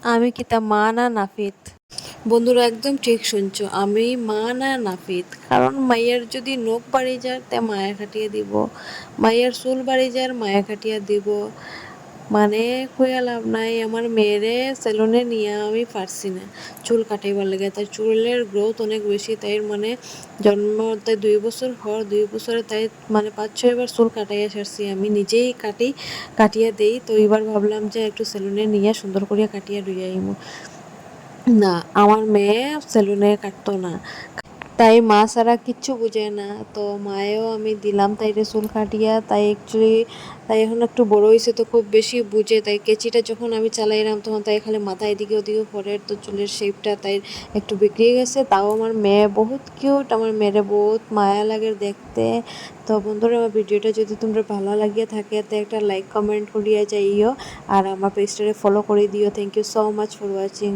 আমি কি তা মা না নাফিত? বন্ধুরা একদম ঠিক শুনছো, আমি মা না নাফিত। কারণ মাইয়ার যদি নখ বাড়ি যায় তে মায়া কাটিয়ে দিব, মাইয়ার চুল বাড়ি যায় মায়া কাটিয়ে দিব। মানে কইয়া লাভ নাই, আমার মেয়েরে সেলুনে নিয়ে আমি পারছি না চুল কাটাইবার লাগে। তাই চুলের গ্রোথ অনেক বেশি, তাই মানে জন্ম তাই 2 বছর হওয়ার 2 বছরে তাই মানে 5-6 বার চুল কাটাইয়া সারছি, আমি নিজেই কাটিয়া দেই। তো এবার ভাবলাম যে একটু সেলুনে নিয়ে সুন্দর করিয়া কাটিয়া লইয়া আইমু। না, আমার মেয়ে সেলুনে কাটতো না, তাই মা ছাড়া কিচ্ছু বুঝে না। তো মায়েও আমি দিলাম তাইরে চুল কাটিয়া। তাই অ্যাকচুয়ালি তাই এখন একটু বড় হয়েছে তো খুব বেশি বুঝে। তাই কেচিটা যখন আমি চালাইলাম তখন তাই খালি মাথা এদিকে ওদিকে পড়ে, তো চুলের শেপটা তাই একটু বিগড়িয়ে গেছে। তাও আমার মেয়ে বহুত কিউট, আমার মেয়েরে বহুত মায়া লাগে দেখতে। তো বন্ধুরা, আমার ভিডিওটা যদি তোমরা ভালো লাগিয়ে থাকে তো একটা লাইক কমেন্ট করিয়া যাইও, আর আমার পেজটারে ফলো করে দিও। Thank you so much for watching.